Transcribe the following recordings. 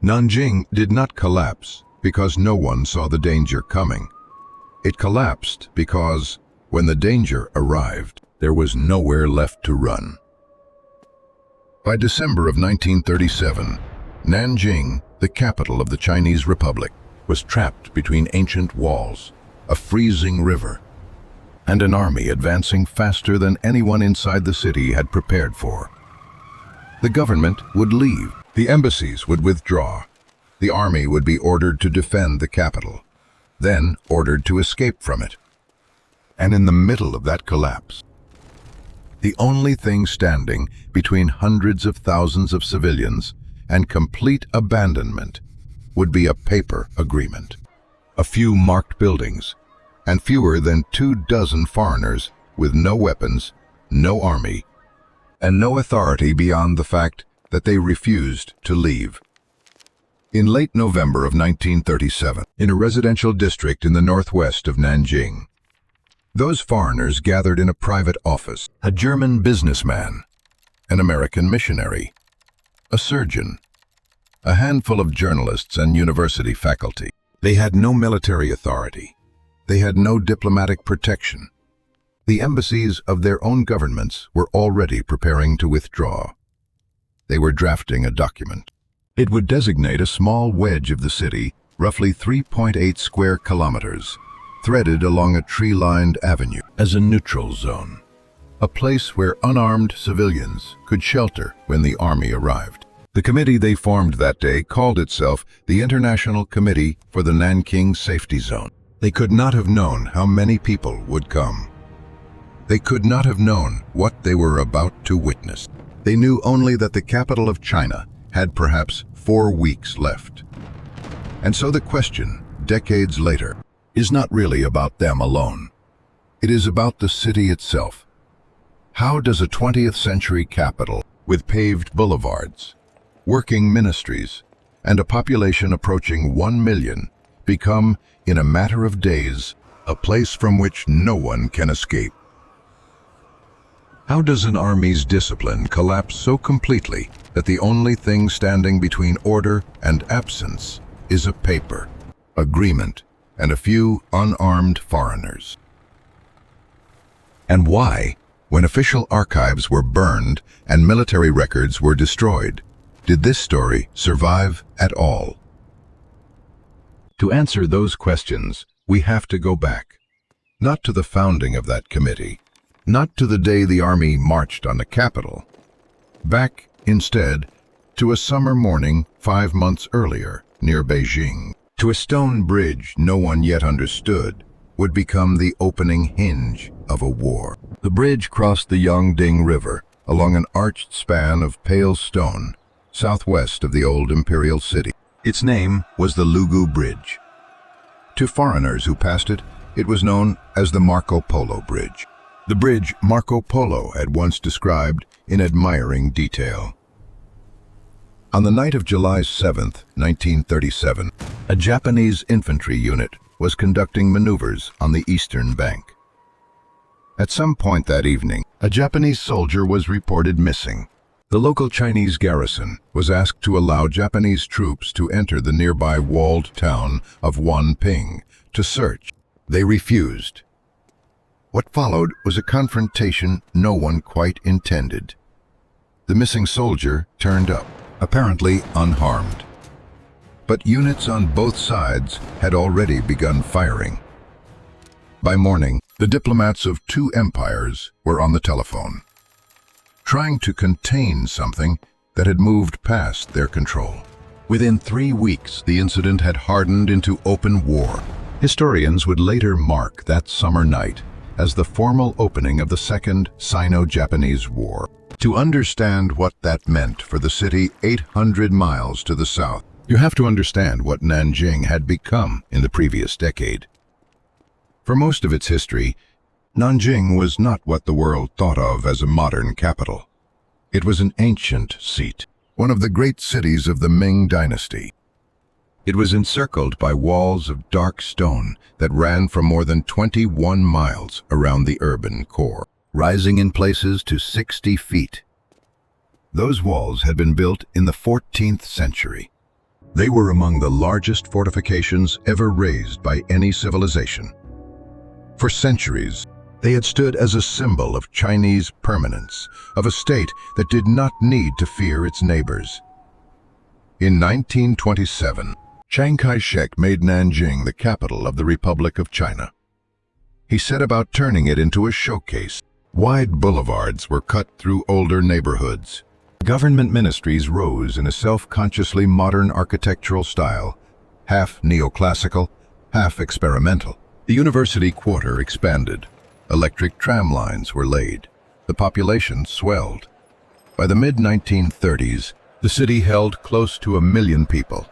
Nanjing did not collapse because no one saw the danger coming. It collapsed because, when the danger arrived, there was nowhere left to run. By December of 1937, Nanjing, the capital of the Chinese Republic, was trapped between ancient walls, a freezing river, and an army advancing faster than anyone inside the city had prepared for. The government would leave. The embassies would withdraw. The army would be ordered to defend the capital, then ordered to escape from it. And in the middle of that collapse, the only thing standing between hundreds of thousands of civilians and complete abandonment would be a paper agreement. A few marked buildings, and fewer than 24 foreigners with no weapons, no army, and no authority beyond the fact that they refused to leave. In late November of 1937, in a residential district in the northwest of Nanjing, those foreigners gathered in a private office. A German businessman, an American missionary, a surgeon, a handful of journalists and university faculty. They had no military authority. They had no diplomatic protection. The embassies of their own governments were already preparing to withdraw. They were drafting a document. It would designate a small wedge of the city, roughly 3.8 square kilometers, threaded along a tree-lined avenue, as a neutral zone, a place where unarmed civilians could shelter when the army arrived. The committee they formed that day called itself the International Committee for the Nanking Safety Zone. They could not have known how many people would come. They could not have known what they were about to witness. They knew only that the capital of China had perhaps 4 weeks left. And so the question, decades later, is not really about them alone. It is about the city itself. How does a 20th century capital with paved boulevards, working ministries, and a population approaching 1 million become, in a matter of days, a place from which no one can escape? How does an army's discipline collapse so completely that the only thing standing between order and absence is a paper, agreement, and a few unarmed foreigners? And why, when official archives were burned and military records were destroyed, did this story survive at all? To answer those questions, we have to go back, not to the founding of that committee, not to the day the army marched on the capital, back, instead, to a summer morning 5 months earlier near Beijing, to a stone bridge no one yet understood would become the opening hinge of a war. The bridge crossed the Yangtze River along an arched span of pale stone southwest of the old imperial city. Its name was the Lugu Bridge. To foreigners who passed it, it was known as the Marco Polo Bridge. The bridge Marco Polo had once described in admiring detail. On the night of July 7, 1937, a Japanese infantry unit was conducting maneuvers on the eastern bank. At some point that evening, a Japanese soldier was reported missing. The local Chinese garrison was asked to allow Japanese troops to enter the nearby walled town of Wanping to search. They refused. What followed was a confrontation no one quite intended. The missing soldier turned up, apparently unharmed. But units on both sides had already begun firing. By morning, the diplomats of 2 empires were on the telephone, trying to contain something that had moved past their control. Within 3 weeks, the incident had hardened into open war. Historians would later mark that summer night as the formal opening of the Second Sino-Japanese War. To understand what that meant for the city 800 miles to the south, you have to understand what Nanjing had become in the previous decade. For most of its history, Nanjing was not what the world thought of as a modern capital. It was an ancient seat, one of the great cities of the Ming dynasty. It was encircled by walls of dark stone that ran for more than 21 miles around the urban core, rising in places to 60 feet. Those walls had been built in the 14th century. They were among the largest fortifications ever raised by any civilization. For centuries, they had stood as a symbol of Chinese permanence, of a state that did not need to fear its neighbors. In 1927, Chiang Kai-shek made Nanjing the capital of the Republic of China. He set about turning it into a showcase. Wide boulevards were cut through older neighborhoods. Government ministries rose in a self-consciously modern architectural style, half neoclassical, half experimental. The university quarter expanded. Electric tram lines were laid. The population swelled. By the mid-1930s, the city held close to 1 million people.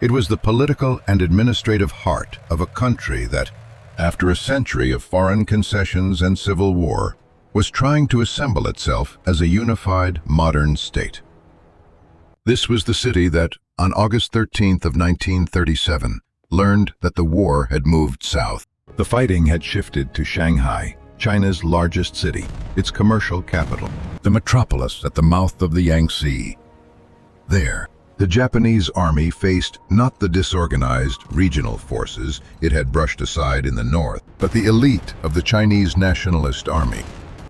It was the political and administrative heart of a country that, after a century of foreign concessions and civil war, was trying to assemble itself as a unified, modern state. This was the city that, on August 13th of 1937, learned that the war had moved south. The fighting had shifted to Shanghai, China's largest city, its commercial capital, the metropolis at the mouth of the Yangtze. There, the Japanese army faced not the disorganized regional forces it had brushed aside in the north, but the elite of the Chinese Nationalist Army.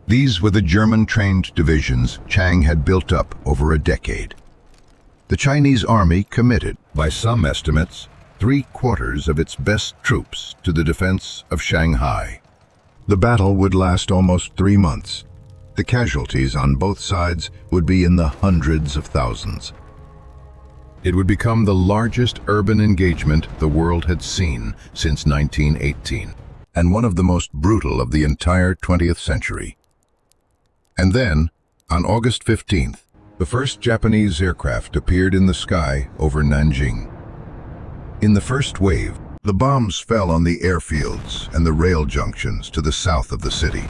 These were the German-trained divisions Chiang had built up over a decade. The Chinese army committed, by some estimates, 3/4 of its best troops to the defense of Shanghai. The battle would last almost 3 months. The casualties on both sides would be in the hundreds of thousands. It would become the largest urban engagement the world had seen since 1918, and one of the most brutal of the entire 20th century. And then, on August 15th, the first Japanese aircraft appeared in the sky over Nanjing. In the first wave, the bombs fell on the airfields and the rail junctions to the south of the city.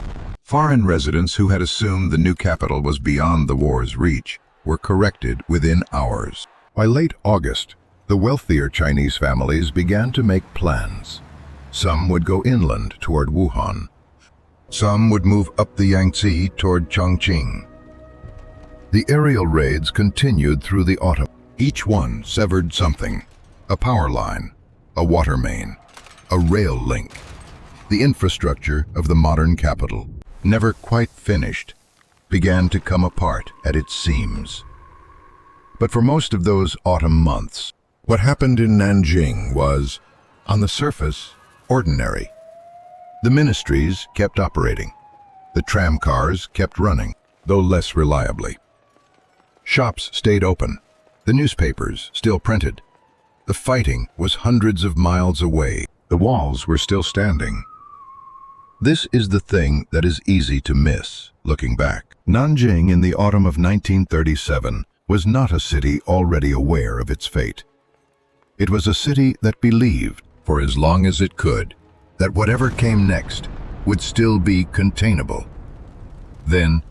Foreign residents who had assumed the new capital was beyond the war's reach were corrected within hours. By late August, the wealthier Chinese families began to make plans. Some would go inland toward Wuhan. Some would move up the Yangtze toward Chongqing. The aerial raids continued through the autumn. Each one severed something: a power line, a water main, a rail link. The infrastructure of the modern capital, never quite finished, began to come apart at its seams. But for most of those autumn months, what happened in Nanjing was, on the surface, ordinary. The ministries kept operating. The tram cars kept running, though less reliably. Shops stayed open. The newspapers still printed. The fighting was hundreds of miles away. The walls were still standing. This is the thing that is easy to miss, looking back. Nanjing in the autumn of 1937 was not a city already aware of its fate. It was a city that believed, for as long as it could, that whatever came next would still be containable. Then,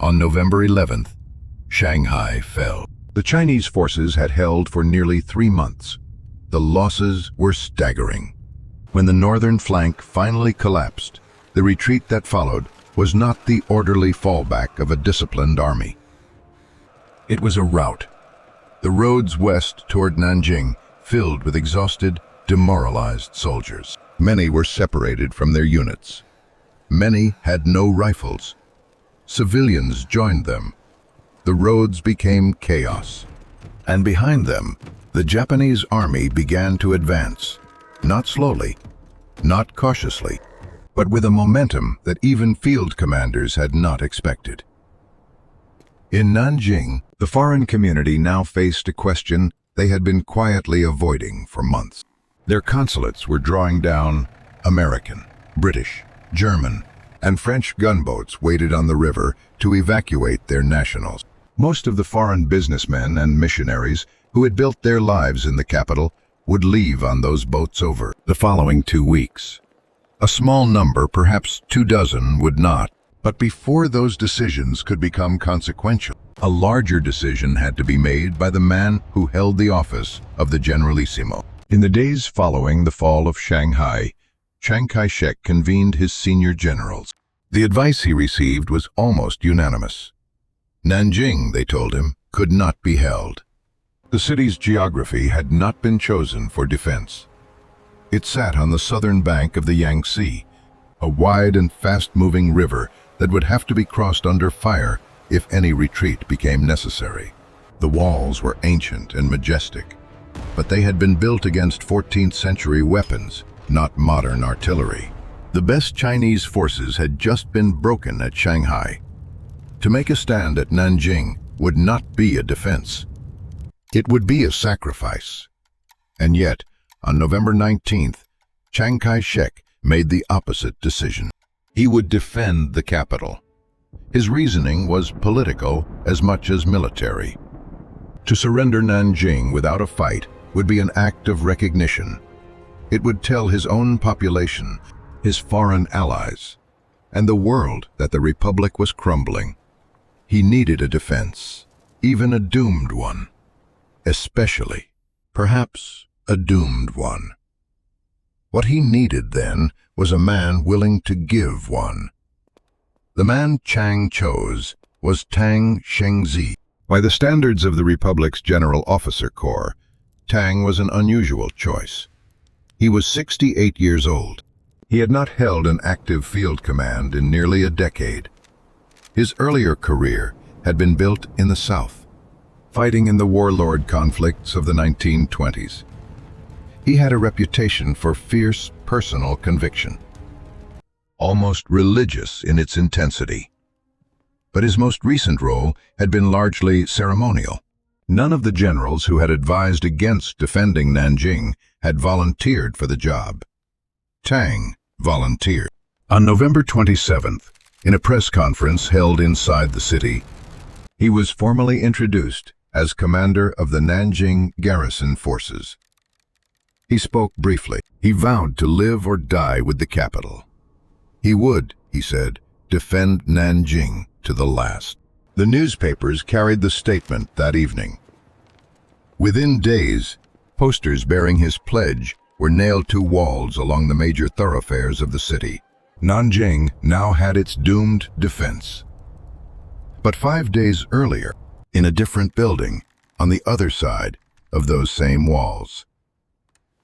on November 11th, Shanghai fell. The Chinese forces had held for nearly 3 months. The losses were staggering. When the northern flank finally collapsed, the retreat that followed was not the orderly fallback of a disciplined army. It was a rout. The roads west toward Nanjing filled with exhausted, demoralized soldiers. Many were separated from their units. Many had no rifles. Civilians joined them. The roads became chaos. And behind them, the Japanese army began to advance, not slowly, not cautiously, but with a momentum that even field commanders had not expected. In Nanjing, the foreign community now faced a question they had been quietly avoiding for months. Their consulates were drawing down. American, British, German, and French gunboats waited on the river to evacuate their nationals. Most of the foreign businessmen and missionaries who had built their lives in the capital would leave on those boats over the following 2 weeks. A small number, perhaps 24, would not. But before those decisions could become consequential, a larger decision had to be made by the man who held the office of the Generalissimo. In the days following the fall of Shanghai, Chiang Kai-shek convened his senior generals. The advice he received was almost unanimous. Nanjing, they told him, could not be held. The city's geography had not been chosen for defense. It sat on the southern bank of the Yangtze, a wide and fast-moving river that would have to be crossed under fire if any retreat became necessary. The walls were ancient and majestic, but they had been built against 14th-century weapons, not modern artillery. The best Chinese forces had just been broken at Shanghai. To make a stand at Nanjing would not be a defense. It would be a sacrifice. And yet, on November 19th, Chiang Kai-shek made the opposite decision. He would defend the capital. His reasoning was political as much as military. To surrender Nanjing without a fight would be an act of recognition. It would tell his own population, his foreign allies, and the world that the Republic was crumbling. He needed a defense, even a doomed one. Especially, perhaps, a doomed one. What he needed then was a man willing to give one. The man Chiang chose was Tang Shengzhi. By the standards of the Republic's General Officer Corps, Tang was an unusual choice. He was 68 years old. He had not held an active field command in nearly a decade. His earlier career had been built in the South, fighting in the warlord conflicts of the 1920s. He had a reputation for fierce personal conviction, almost religious in its intensity. But his most recent role had been largely ceremonial. None of the generals who had advised against defending Nanjing had volunteered for the job. Tang volunteered. On November 27th, in a press conference held inside the city, he was formally introduced as commander of the Nanjing garrison forces. He spoke briefly. He vowed to live or die with the capital. He would, he said, defend Nanjing to the last. The newspapers carried the statement that evening. Within days, posters bearing his pledge were nailed to walls along the major thoroughfares of the city. Nanjing now had its doomed defense. But 5 days earlier, in a different building, on the other side of those same walls,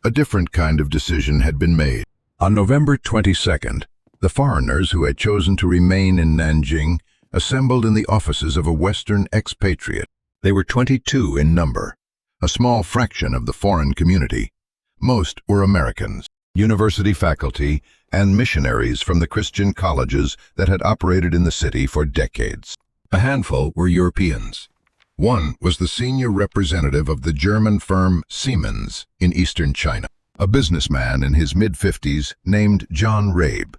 a different kind of decision had been made. On November 22nd, the foreigners who had chosen to remain in Nanjing assembled in the offices of a Western expatriate. They were 22 in number, a small fraction of the foreign community. Most were Americans, university faculty, and missionaries from the Christian colleges that had operated in the city for decades. A handful were Europeans. One was the senior representative of the German firm Siemens in eastern China, a businessman in his mid-50s named John Rabe.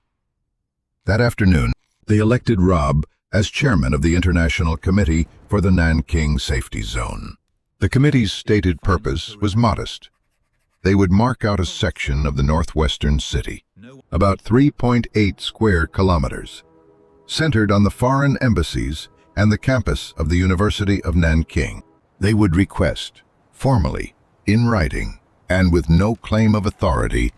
That afternoon, they elected Rabe as chairman of the International Committee for the Nanking Safety Zone. The committee's stated purpose was modest. They would mark out a section of the northwestern city, about 3.8 square kilometers, centered on the foreign embassies and the campus of the University of Nanking. They would request, formally, in writing, and with no claim of authority,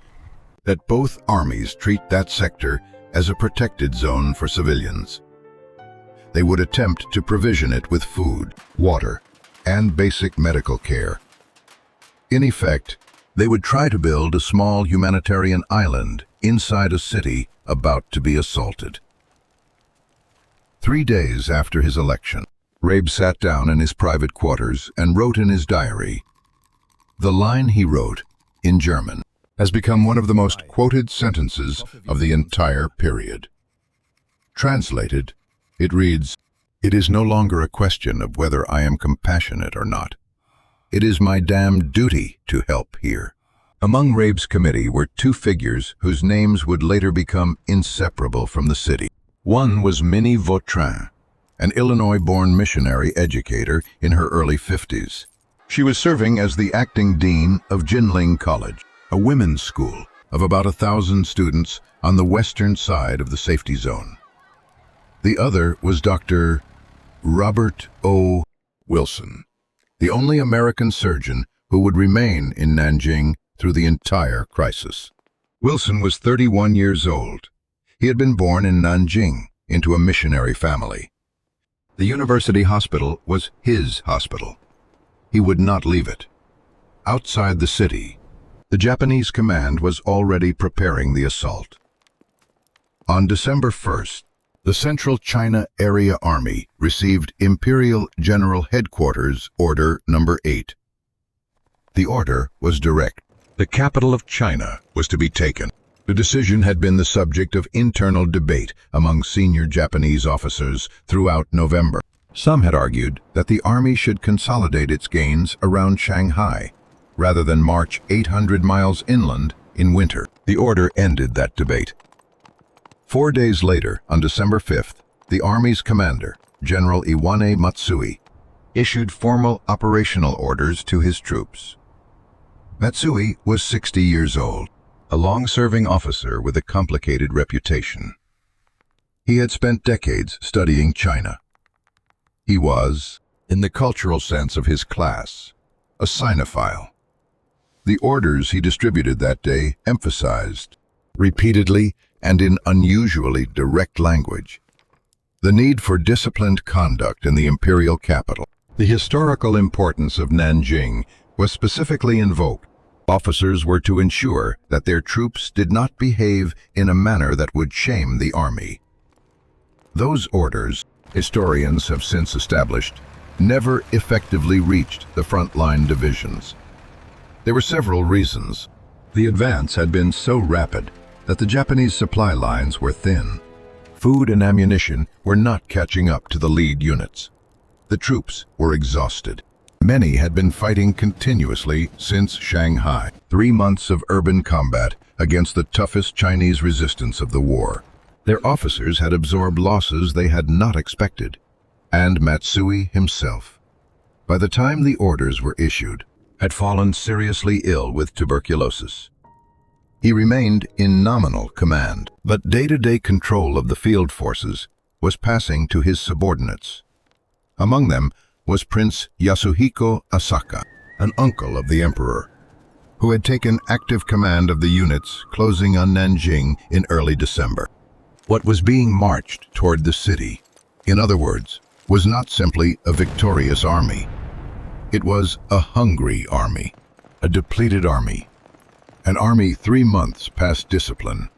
that both armies treat that sector as a protected zone for civilians. They would attempt to provision it with food, water, and basic medical care. In effect, they would try to build a small humanitarian island inside a city about to be assaulted. 3 days after his election, Rabe sat down in his private quarters and wrote in his diary. The line he wrote, in German, has become one of the most quoted sentences of the entire period. Translated, it reads, "It is no longer a question of whether I am compassionate or not. It is my damned duty to help here." Among Rabe's committee were 2 figures whose names would later become inseparable from the city. One was Minnie Vautrin, an Illinois-born missionary educator in her early 50s. She was serving as the acting dean of Jinling College, a women's school of about 1,000 students on the western side of the safety zone. The other was Dr. Robert O. Wilson, the only American surgeon who would remain in Nanjing through the entire crisis. Wilson was 31 years old. He had been born in Nanjing into a missionary family. The university hospital was his hospital. he would not leave it. Outside the city, the Japanese command was already preparing the assault. On December 1st, the Central China Area Army received Imperial General Headquarters Order Number 8. The order was direct. The capital of China was to be taken. The decision had been the subject of internal debate among senior Japanese officers throughout November. Some had argued that the army should consolidate its gains around Shanghai, rather than march 800 miles inland in winter. The order ended that debate. 4 days later, on December 5th, the Army's commander, General Iwane Matsui, issued formal operational orders to his troops. Matsui was 60 years old, a long-serving officer with a complicated reputation. He had spent decades studying China. He was, in the cultural sense of his class, a Sinophile. The orders he distributed that day emphasized, repeatedly and in unusually direct language, the need for disciplined conduct in the imperial capital. The historical importance of Nanjing was specifically invoked. Officers were to ensure that their troops did not behave in a manner that would shame the army. Those orders, historians have since established, never effectively reached the frontline divisions. There were several reasons. The advance had been so rapid that the Japanese supply lines were thin. Food and ammunition were not catching up to the lead units. The troops were exhausted. Many had been fighting continuously since Shanghai. 3 months of urban combat against the toughest Chinese resistance of the war. Their officers had absorbed losses they had not expected, and Matsui himself, by the time the orders were issued, had fallen seriously ill with tuberculosis. He remained in nominal command, but day-to-day control of the field forces was passing to his subordinates. Among them was Prince Yasuhiko Asaka, an uncle of the emperor, who had taken active command of the units closing on Nanjing in early December. What was being marched toward the city, in other words, was not simply a victorious army. It was a hungry army, a depleted army, an army 3 months past discipline,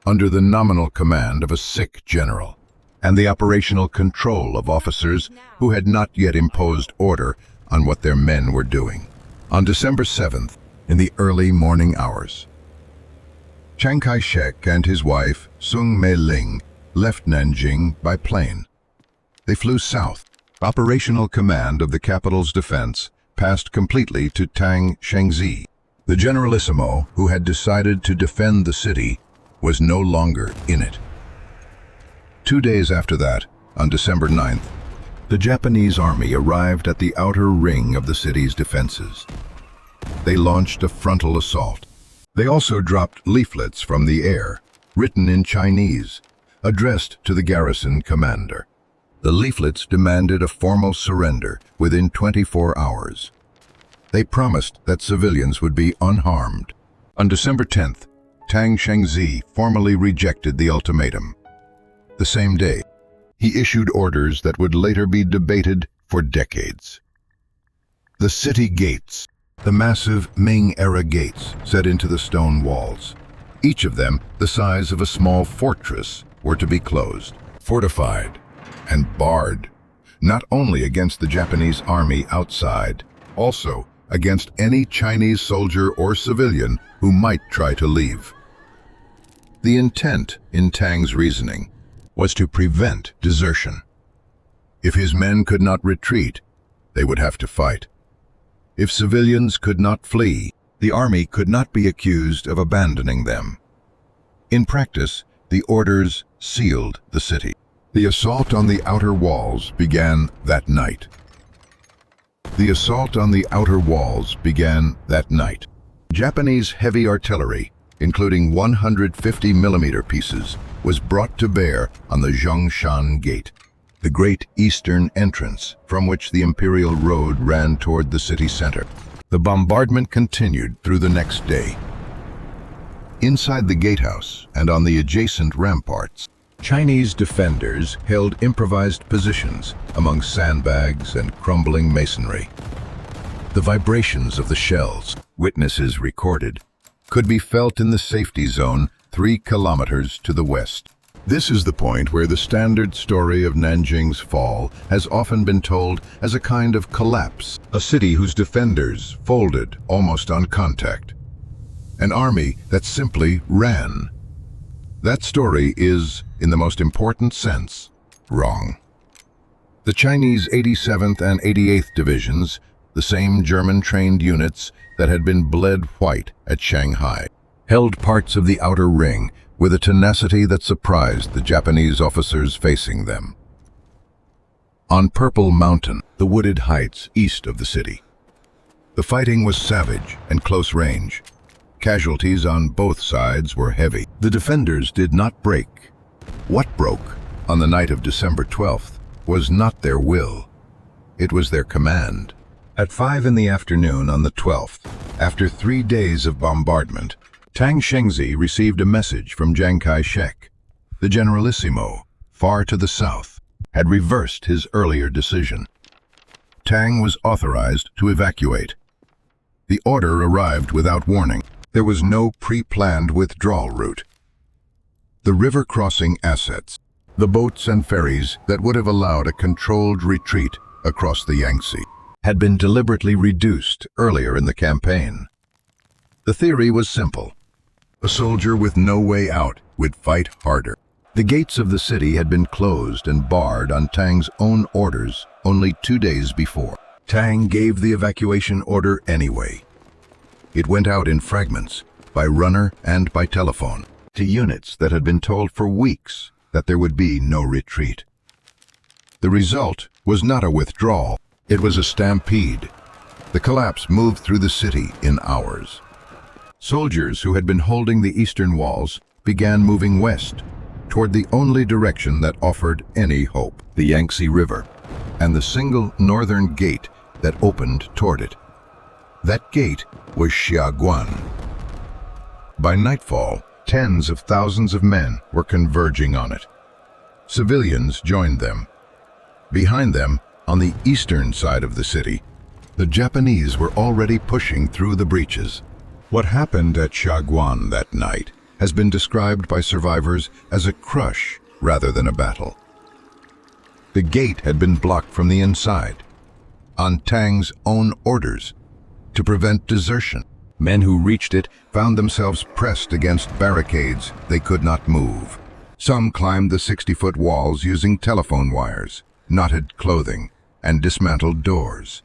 under the nominal command of a sick general, and the operational control of officers who had not yet imposed order on what their men were doing. On December 7th, in the early morning hours, Chiang Kai-shek and his wife, Sung Mei-ling, left Nanjing by plane. They flew south. Operational command of the capital's defense passed completely to Tang Shengzhi. The generalissimo who had decided to defend the city was no longer in it. 2 days after that, on December 9th, the Japanese army arrived at the outer ring of the city's defenses. They launched a frontal assault. They also dropped leaflets from the air, written in Chinese, addressed to the garrison commander. The leaflets demanded a formal surrender within 24 hours. They promised that civilians would be unharmed. On December 10th, Tang Shengzhi formally rejected the ultimatum. The same day, he issued orders that would later be debated for decades. The city gates, the massive Ming-era gates set into the stone walls, each of them the size of a small fortress, were to be closed, fortified, and barred, not only against the Japanese army outside, also against any Chinese soldier or civilian who might try to leave. The intent in Tang's reasoning was to prevent desertion. If his men could not retreat, they would have to fight. If civilians could not flee, the army could not be accused of abandoning them. In practice, the orders sealed the city. The assault on the outer walls began that night. Japanese heavy artillery, including 150mm pieces, was brought to bear on the Zhongshan Gate, the great eastern entrance from which the imperial road ran toward the city center. The bombardment continued through the next day. Inside the gatehouse and on the adjacent ramparts, Chinese defenders held improvised positions among sandbags and crumbling masonry. The vibrations of the shells, witnesses recorded, could be felt in the safety zone 3 kilometers to the west. This is the point where the standard story of Nanjing's fall has often been told as a kind of collapse. A city whose defenders folded almost on contact. An army that simply ran. That story is, in the most important sense, wrong. The Chinese 87th and 88th Divisions, the same German-trained units that had been bled white at Shanghai, held parts of the outer ring with a tenacity that surprised the Japanese officers facing them. On Purple Mountain, the wooded heights east of the city, the fighting was savage and close range. Casualties on both sides were heavy. The defenders did not break. What broke on the night of December 12th was not their will. It was their command. At 5 in the afternoon on the 12th, after 3 days of bombardment, Tang Shengzhi received a message from Chiang Kai-shek. The generalissimo, far to the south, had reversed his earlier decision. Tang was authorized to evacuate. The order arrived without warning. There was no pre-planned withdrawal route. The river crossing assets, the boats and ferries that would have allowed a controlled retreat across the Yangtze, had been deliberately reduced earlier in the campaign. The theory was simple. A soldier with no way out would fight harder. The gates of the city had been closed and barred on Tang's own orders only 2 days before. Tang gave the evacuation order anyway. It went out in fragments, by runner and by telephone, to units that had been told for weeks that there would be no retreat. The result was not a withdrawal, it was a stampede. The collapse moved through the city in hours. Soldiers who had been holding the eastern walls began moving west, toward the only direction that offered any hope, the Yangtze River, and the single northern gate that opened toward it. That gate was Xiaguan. By nightfall, tens of thousands of men were converging on it. Civilians joined them. Behind them, on the eastern side of the city, the Japanese were already pushing through the breaches. What happened at Xiaguan that night has been described by survivors as a crush rather than a battle. The gate had been blocked from the inside, on Tang's own orders, to prevent desertion. Men who reached it found themselves pressed against barricades they could not move. Some climbed the 60-foot walls using telephone wires, knotted clothing, and dismantled doors.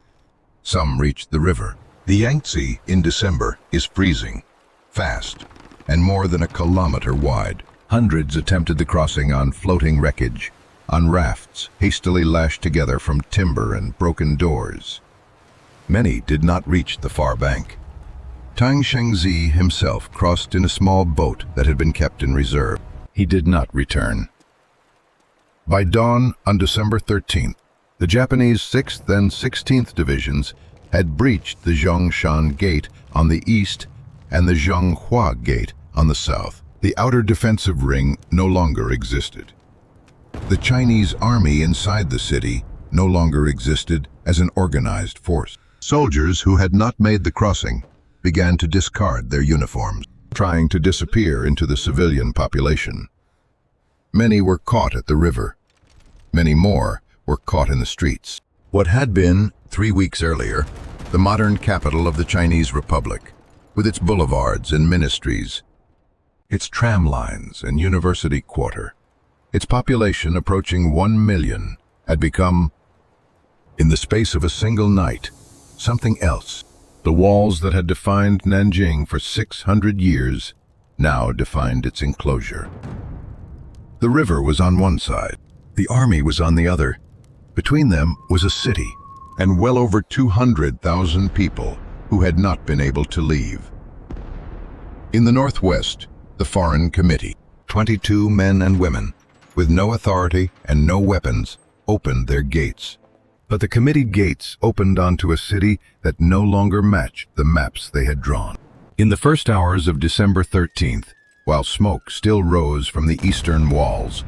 Some reached the river. The Yangtze in December is freezing, fast, and more than a kilometer wide. Hundreds attempted the crossing on floating wreckage, on rafts hastily lashed together from timber and broken doors. Many did not reach the far bank. Tang Shengzhi himself crossed in a small boat that had been kept in reserve. He did not return. By dawn on December 13th, the Japanese 6th and 16th Divisions had breached the Zhongshan Gate on the east and the Zhonghua Gate on the south. The outer defensive ring no longer existed. The Chinese army inside the city no longer existed as an organized force. Soldiers who had not made the crossing began to discard their uniforms, trying to disappear into the civilian population. Many were caught at the river. Many more were caught in the streets. What had been, 3 weeks earlier, the modern capital of the Chinese Republic, with its boulevards and ministries, its tram lines and university quarter, its population approaching 1 million, had become, in the space of a single night, something else. The walls that had defined Nanjing for 600 years now defined its enclosure. The river was on one side, the army was on the other. Between them was a city, and well over 200,000 people who had not been able to leave. In the northwest, the Foreign Committee, 22 men and women, with no authority and no weapons, opened their gates. But the committee gates opened onto a city that no longer matched the maps they had drawn. In the first hours of December 13th, while smoke still rose from the eastern walls,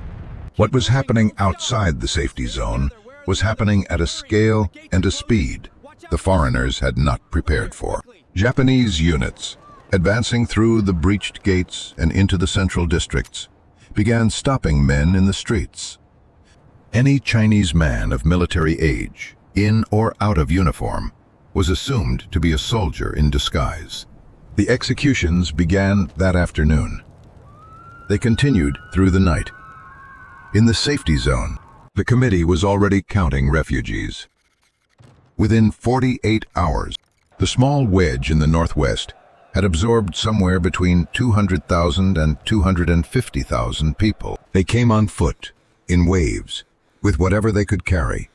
what was happening outside the safety zone was happening at a scale and a speed the foreigners had not prepared for. Japanese units, advancing through the breached gates and into the central districts, began stopping men in the streets. Any Chinese man of military age, in or out of uniform, was assumed to be a soldier in disguise. The executions began that afternoon. They continued through the night. In the safety zone, the committee was already counting refugees. Within 48 hours, the small wedge in the northwest had absorbed somewhere between 200,000 and 250,000 people. They came on foot, in waves, with whatever they could carry.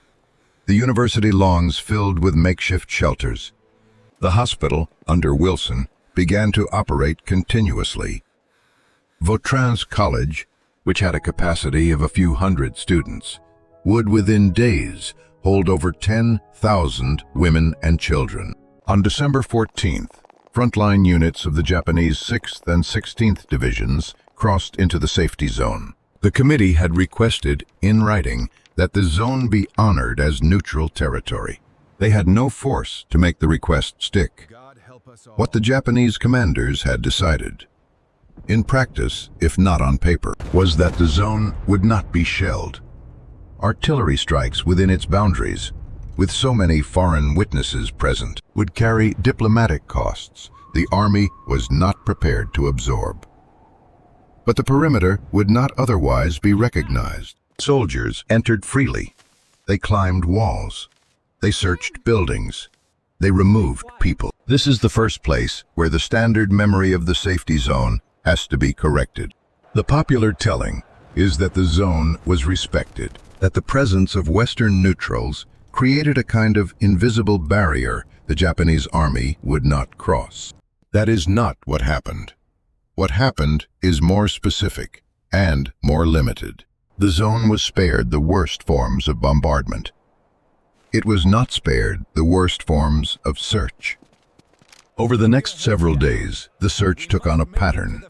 The university lawns filled with makeshift shelters. The hospital, under Wilson, began to operate continuously. Vautrin's college, which had a capacity of a few hundred students, would within days hold over 10,000 women and children. On December 14th, frontline units of the Japanese 6th and 16th Divisions crossed into the safety zone. The committee had requested, in writing, that the zone be honored as neutral territory. They had no force to make the request stick. What the Japanese commanders had decided, in practice, if not on paper, was that the zone would not be shelled. Artillery strikes within its boundaries, with so many foreign witnesses present, would carry diplomatic costs the army was not prepared to absorb. But the perimeter would not otherwise be recognized. Soldiers entered freely. They climbed walls. They searched buildings. They removed people. This is the first place where the standard memory of the safety zone has to be corrected. The popular telling is that the zone was respected, that the presence of Western neutrals created a kind of invisible barrier the Japanese army would not cross. That is not what happened. What happened is more specific and more limited. The zone was spared the worst forms of bombardment. It was not spared the worst forms of search. Over the next several days, the search took on a pattern.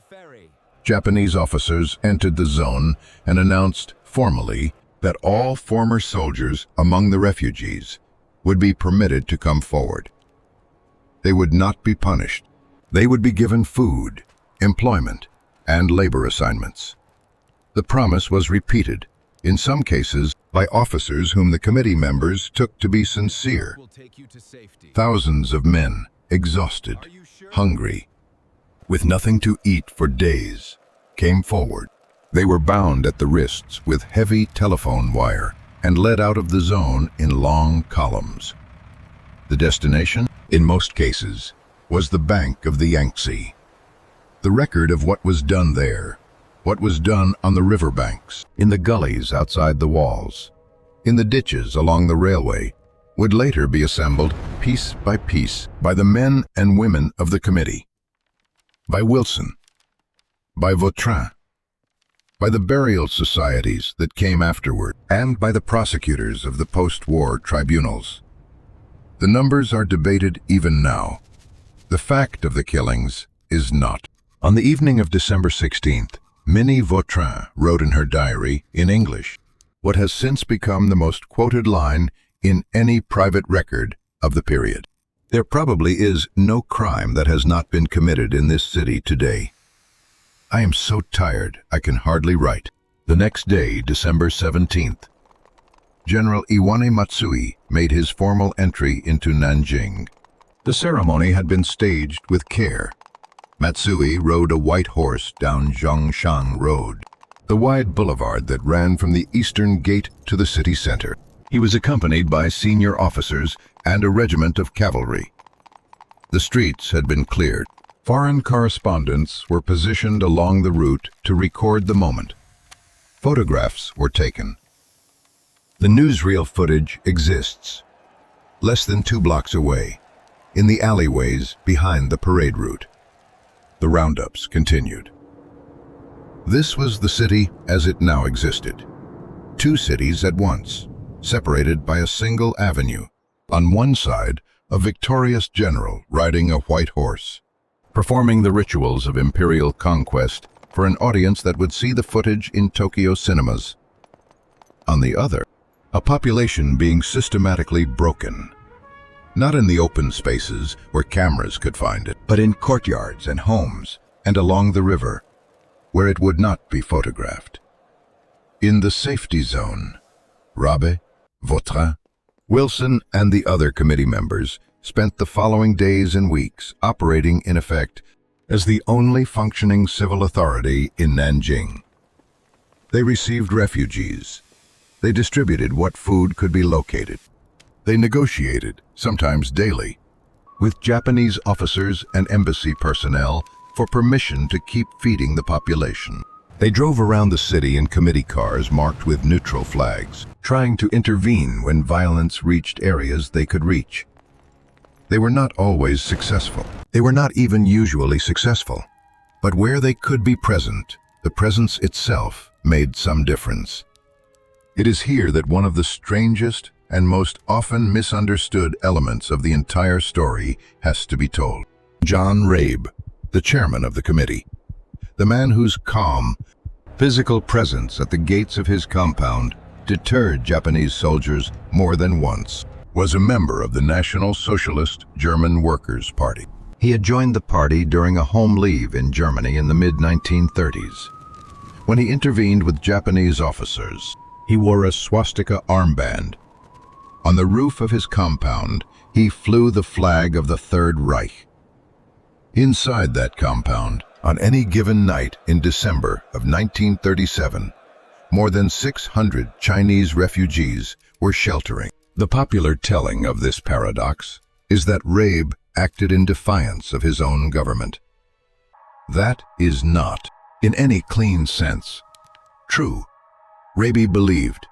Japanese officers entered the zone and announced formally that all former soldiers among the refugees would be permitted to come forward. They would not be punished. They would be given food, employment, and labor assignments. The promise was repeated, in some cases by officers whom the committee members took to be sincere. Thousands of men, exhausted, hungry, with nothing to eat for days, came forward. They were bound at the wrists with heavy telephone wire and led out of the zone in long columns. The destination, in most cases, was the bank of the Yangtze. The record of what was done there, what was done on the riverbanks, in the gullies outside the walls, in the ditches along the railway, would later be assembled piece by piece by the men and women of the committee, by Wilson, by Vautrin, by the burial societies that came afterward, and by the prosecutors of the post-war tribunals. The numbers are debated even now. The fact of the killings is not. On the evening of December 16th, Minnie Vautrin wrote in her diary, in English, what has since become the most quoted line in any private record of the period. There probably is no crime that has not been committed in this city today. I am so tired I can hardly write. The next day, December 17th, General Iwane Matsui made his formal entry into Nanjing. The ceremony had been staged with care. Matsui rode a white horse down Zhongshan Road, the wide boulevard that ran from the eastern gate to the city center. He was accompanied by senior officers and a regiment of cavalry. The streets had been cleared. Foreign correspondents were positioned along the route to record the moment. Photographs were taken. The newsreel footage exists, less than 2 blocks away, in the alleyways behind the parade route. The roundups continued. This was the city as it now existed. 2 cities at once, separated by a single avenue. On one side, a victorious general riding a white horse, performing the rituals of imperial conquest for an audience that would see the footage in Tokyo cinemas. On the other, a population being systematically broken. Not in the open spaces where cameras could find it, but in courtyards and homes and along the river, where it would not be photographed. In the safety zone, Rabe, Vautrin, Wilson, and the other committee members spent the following days and weeks operating in effect as the only functioning civil authority in Nanjing. They received refugees. They distributed what food could be located. They negotiated, sometimes daily, with Japanese officers and embassy personnel for permission to keep feeding the population. They drove around the city in committee cars marked with neutral flags, trying to intervene when violence reached areas they could reach. They were not always successful. They were not even usually successful. But where they could be present, the presence itself made some difference. It is here that one of the strangest and most often misunderstood elements of the entire story has to be told. John Rabe, the chairman of the committee, the man whose calm, physical presence at the gates of his compound deterred Japanese soldiers more than once, was a member of the National Socialist German Workers' Party. He had joined the party during a home leave in Germany in the mid-1930s. When he intervened with Japanese officers, he wore a swastika armband. On the roof of his compound, he flew the flag of the Third Reich. Inside that compound, on any given night in December of 1937, more than 600 Chinese refugees were sheltering. The popular telling of this paradox is that Rabe acted in defiance of his own government. That is not, in any clean sense, true. Rabe believed,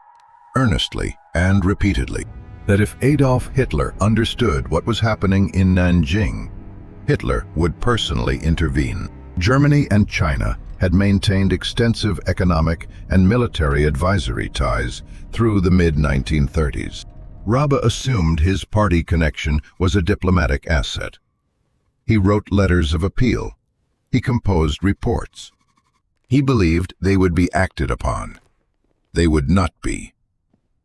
earnestly and repeatedly, that if Adolf Hitler understood what was happening in Nanjing, Hitler would personally intervene. Germany and China had maintained extensive economic and military advisory ties through the mid-1930s. Rabe assumed his party connection was a diplomatic asset. He wrote letters of appeal. He composed reports. He believed they would be acted upon. They would not be.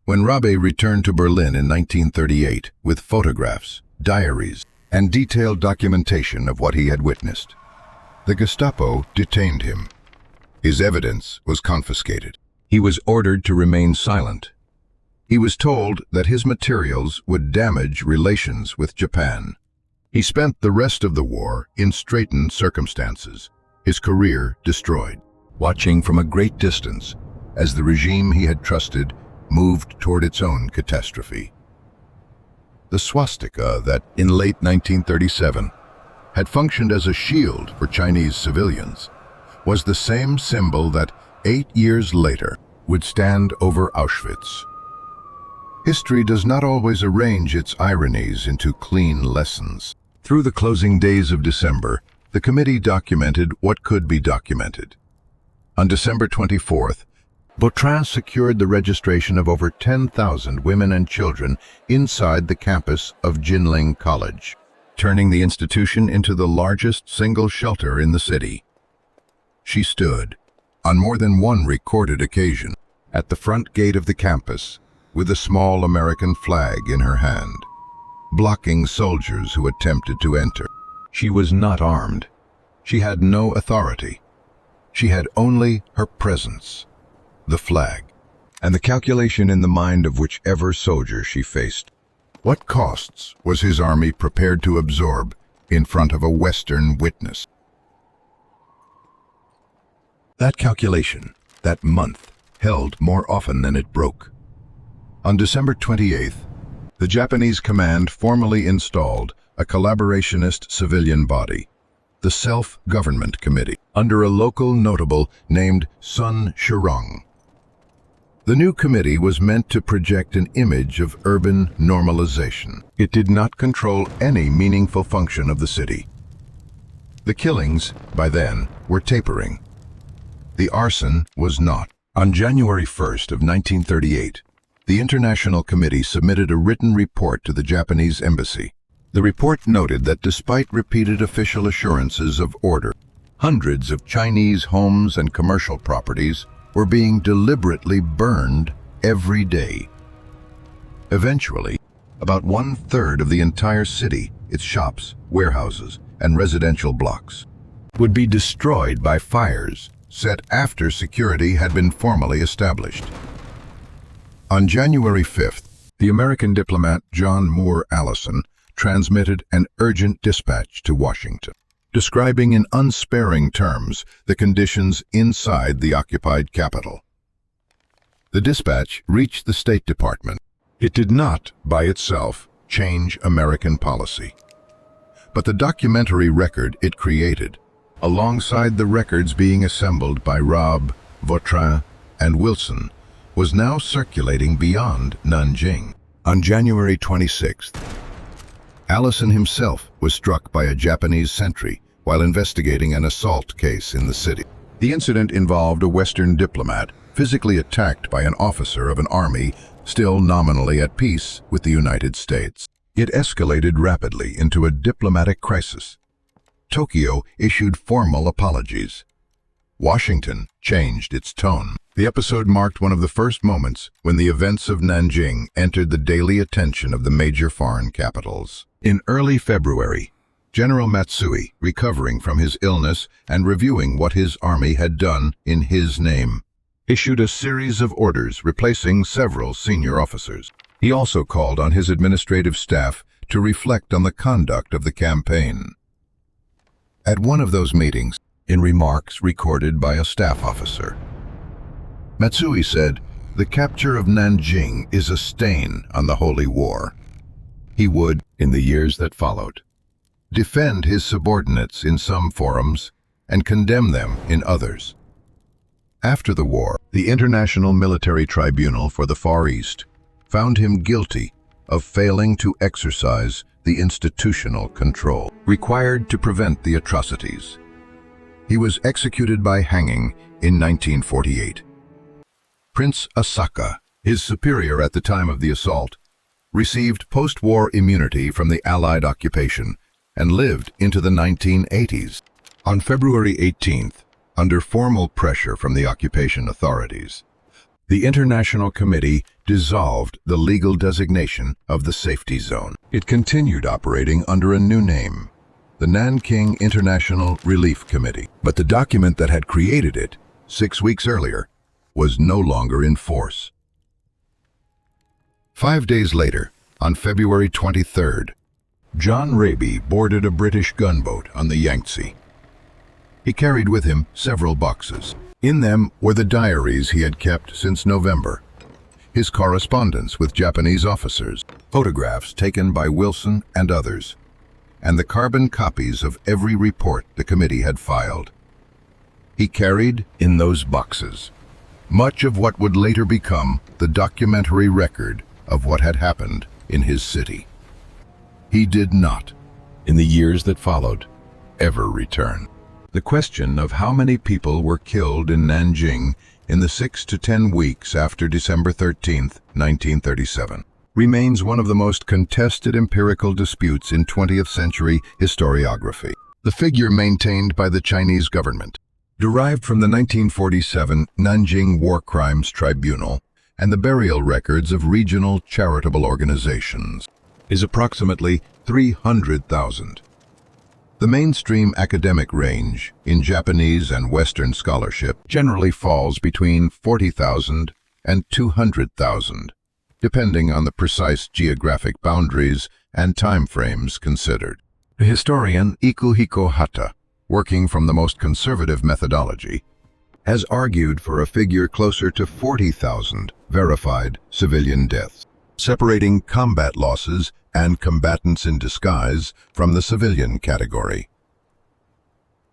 When Rabe returned to Berlin in 1938 with photographs, diaries, and detailed documentation of what he had witnessed, the Gestapo detained him. His evidence was confiscated. He was ordered to remain silent. He was told that his materials would damage relations with Japan. He spent the rest of the war in straitened circumstances, his career destroyed, watching from a great distance as the regime he had trusted moved toward its own catastrophe. The swastika that, in late 1937, had functioned as a shield for Chinese civilians, was the same symbol that 8 years later would stand over Auschwitz. History does not always arrange its ironies into clean lessons. Through the closing days of December, the committee documented what could be documented. On December 24th, Vautrin secured the registration of over 10,000 women and children inside the campus of Jinling College, turning the institution into the largest single shelter in the city. She stood, on more than one recorded occasion, at the front gate of the campus with a small American flag in her hand, blocking soldiers who attempted to enter. She was not armed. She had no authority. She had only her presence, the flag, and the calculation in the mind of whichever soldier she faced. What costs was his army prepared to absorb in front of a Western witness? That calculation, that month, held more often than it broke. On December 28th, the Japanese command formally installed a collaborationist civilian body, the Self-Government Committee, under a local notable named Sun Shirong. The new committee was meant to project an image of urban normalization. It did not control any meaningful function of the city. The killings, by then, were tapering. The arson was not. On January 1st of 1938, the International Committee submitted a written report to the Japanese embassy. The report noted that despite repeated official assurances of order, hundreds of Chinese homes and commercial properties were being deliberately burned every day. Eventually, About 1/3 of the entire city, its shops, warehouses, and residential blocks, would be destroyed by fires set after security had been formally established. On January 5th, the American diplomat John Moore Allison transmitted an urgent dispatch to Washington, describing in unsparing terms the conditions inside the occupied capital. The dispatch reached the State Department. It did not, by itself, change American policy. But the documentary record it created, alongside the records being assembled by Rabe, Vautrin, and Wilson, was now circulating beyond Nanjing. On January 26th, Allison himself was struck by a Japanese sentry while investigating an assault case in the city. The incident involved a Western diplomat physically attacked by an officer of an army still nominally at peace with the United States. It escalated rapidly into a diplomatic crisis. Tokyo issued formal apologies. Washington changed its tone. The episode marked one of the first moments when the events of Nanjing entered the daily attention of the major foreign capitals. In early February, General Matsui, recovering from his illness and reviewing what his army had done in his name, issued a series of orders replacing several senior officers. He also called on his administrative staff to reflect on the conduct of the campaign. At one of those meetings, in remarks recorded by a staff officer, Matsui said, "The capture of Nanjing is a stain on the Holy War." He would, in the years that followed, defend his subordinates in some forums and condemn them in others. After the war, the International Military Tribunal for the Far East found him guilty of failing to exercise the institutional control required to prevent the atrocities. He was executed by hanging in 1948. Prince Asaka, his superior at the time of the assault, received post-war immunity from the Allied occupation and lived into the 1980s. On February 18th, under formal pressure from the occupation authorities, the International Committee dissolved the legal designation of the Safety Zone. It continued operating under a new name, the Nanking International Relief Committee. But the document that had created it 6 weeks earlier was no longer in force. 5 days later, on February 23rd, John Rabe boarded a British gunboat on the Yangtze. He carried with him several boxes. In them were the diaries he had kept since November, his correspondence with Japanese officers, photographs taken by Wilson and others, and the carbon copies of every report the committee had filed. He carried in those boxes much of what would later become the documentary record of what had happened in his city. He did not, in the years that followed, ever return. The question of how many people were killed in Nanjing in the 6 to 10 weeks after December 13, 1937, remains one of the most contested empirical disputes in 20th century historiography. The figure maintained by the Chinese government, derived from the 1947 Nanjing War Crimes Tribunal and the burial records of regional charitable organizations, is approximately 300,000. The mainstream academic range in Japanese and Western scholarship generally falls between 40,000 and 200,000, depending on the precise geographic boundaries and time frames considered. The historian Ikuhiko Hata, working from the most conservative methodology, has argued for a figure closer to 40,000 verified civilian deaths, separating combat losses and combatants in disguise from the civilian category.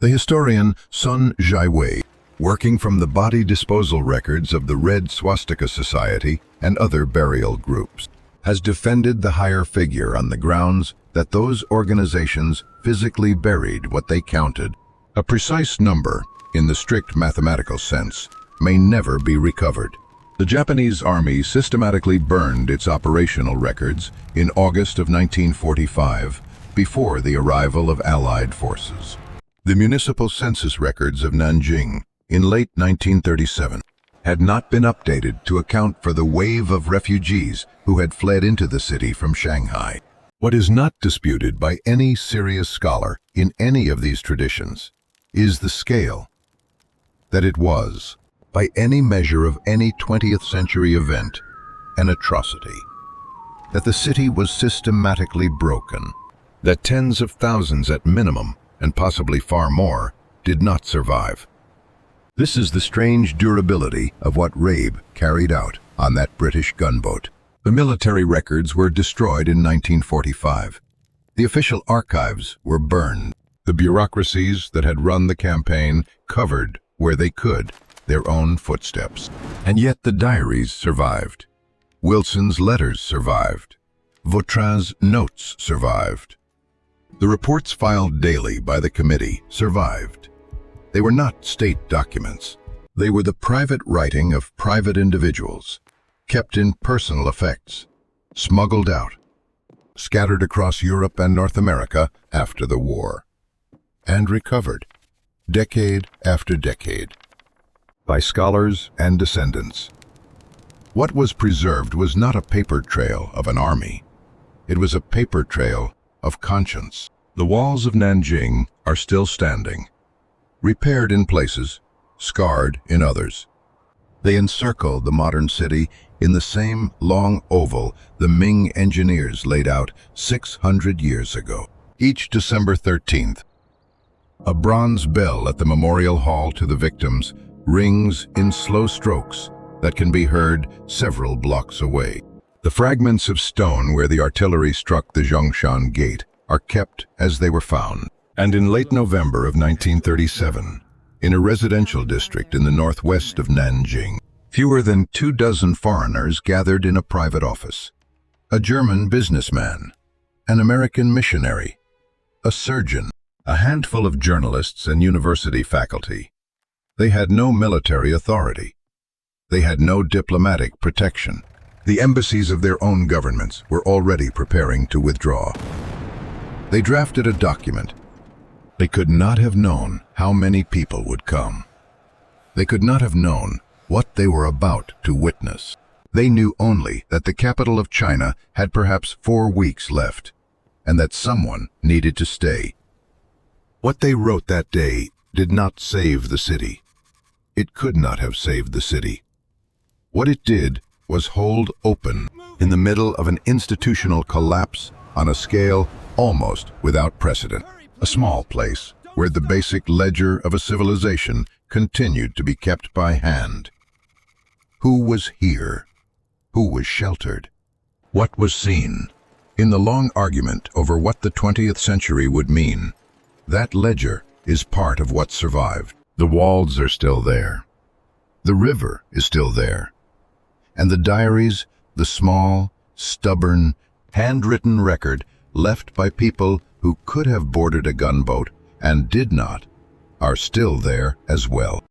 The historian Sun Jiwei, working from the body disposal records of the Red Swastika Society and other burial groups, has defended the higher figure on the grounds that those organizations physically buried what they counted. A precise number, in the strict mathematical sense, may never be recovered. The Japanese army systematically burned its operational records in August of 1945, before the arrival of Allied forces. The municipal census records of Nanjing in late 1937 had not been updated to account for the wave of refugees who had fled into the city from Shanghai. What is not disputed by any serious scholar in any of these traditions is the scale. That it was, by any measure of any 20th century event, an atrocity. That the city was systematically broken. That tens of thousands at minimum, and possibly far more, did not survive. This is the strange durability of what Rabe carried out on that British gunboat. The military records were destroyed in 1945. The official archives were burned. The bureaucracies that had run the campaign covered, where they could, their own footsteps. And yet the diaries survived. Wilson's letters survived. Vautrin's notes survived. The reports filed daily by the committee survived. They were not state documents. They were the private writing of private individuals, kept in personal effects, smuggled out, scattered across Europe and North America after the war, and recovered, decade after decade, by scholars and descendants. What was preserved was not a paper trail of an army. It was a paper trail of conscience. The walls of Nanjing are still standing, repaired in places, scarred in others. They encircle the modern city in the same long oval the Ming engineers laid out 600 years ago. Each December 13th, a bronze bell at the memorial hall to the victims rings in slow strokes that can be heard several blocks away. The fragments of stone where the artillery struck the Zhongshan Gate are kept as they were found. And in late November of 1937, in a residential district in the northwest of Nanjing, fewer than 24 foreigners gathered in a private office. A German businessman, an American missionary, a surgeon, a handful of journalists and university faculty. They had no military authority. They had no diplomatic protection. The embassies of their own governments were already preparing to withdraw. They drafted a document. They could not have known how many people would come. They could not have known what they were about to witness. They knew only that the capital of China had perhaps 4 weeks left, and that someone needed to stay. What they wrote that day did not save the city. It could not have saved the city. What it did was hold open in the middle of an institutional collapse on a scale almost without precedent. A small place where the basic ledger of a civilization continued to be kept by hand. Who was here? Who was sheltered? What was seen? In the long argument over what the 20th century would mean, that ledger is part of what survived. The walls are still there. The river is still there. And the diaries, the small, stubborn, handwritten record left by people who could have boarded a gunboat and did not, are still there as well.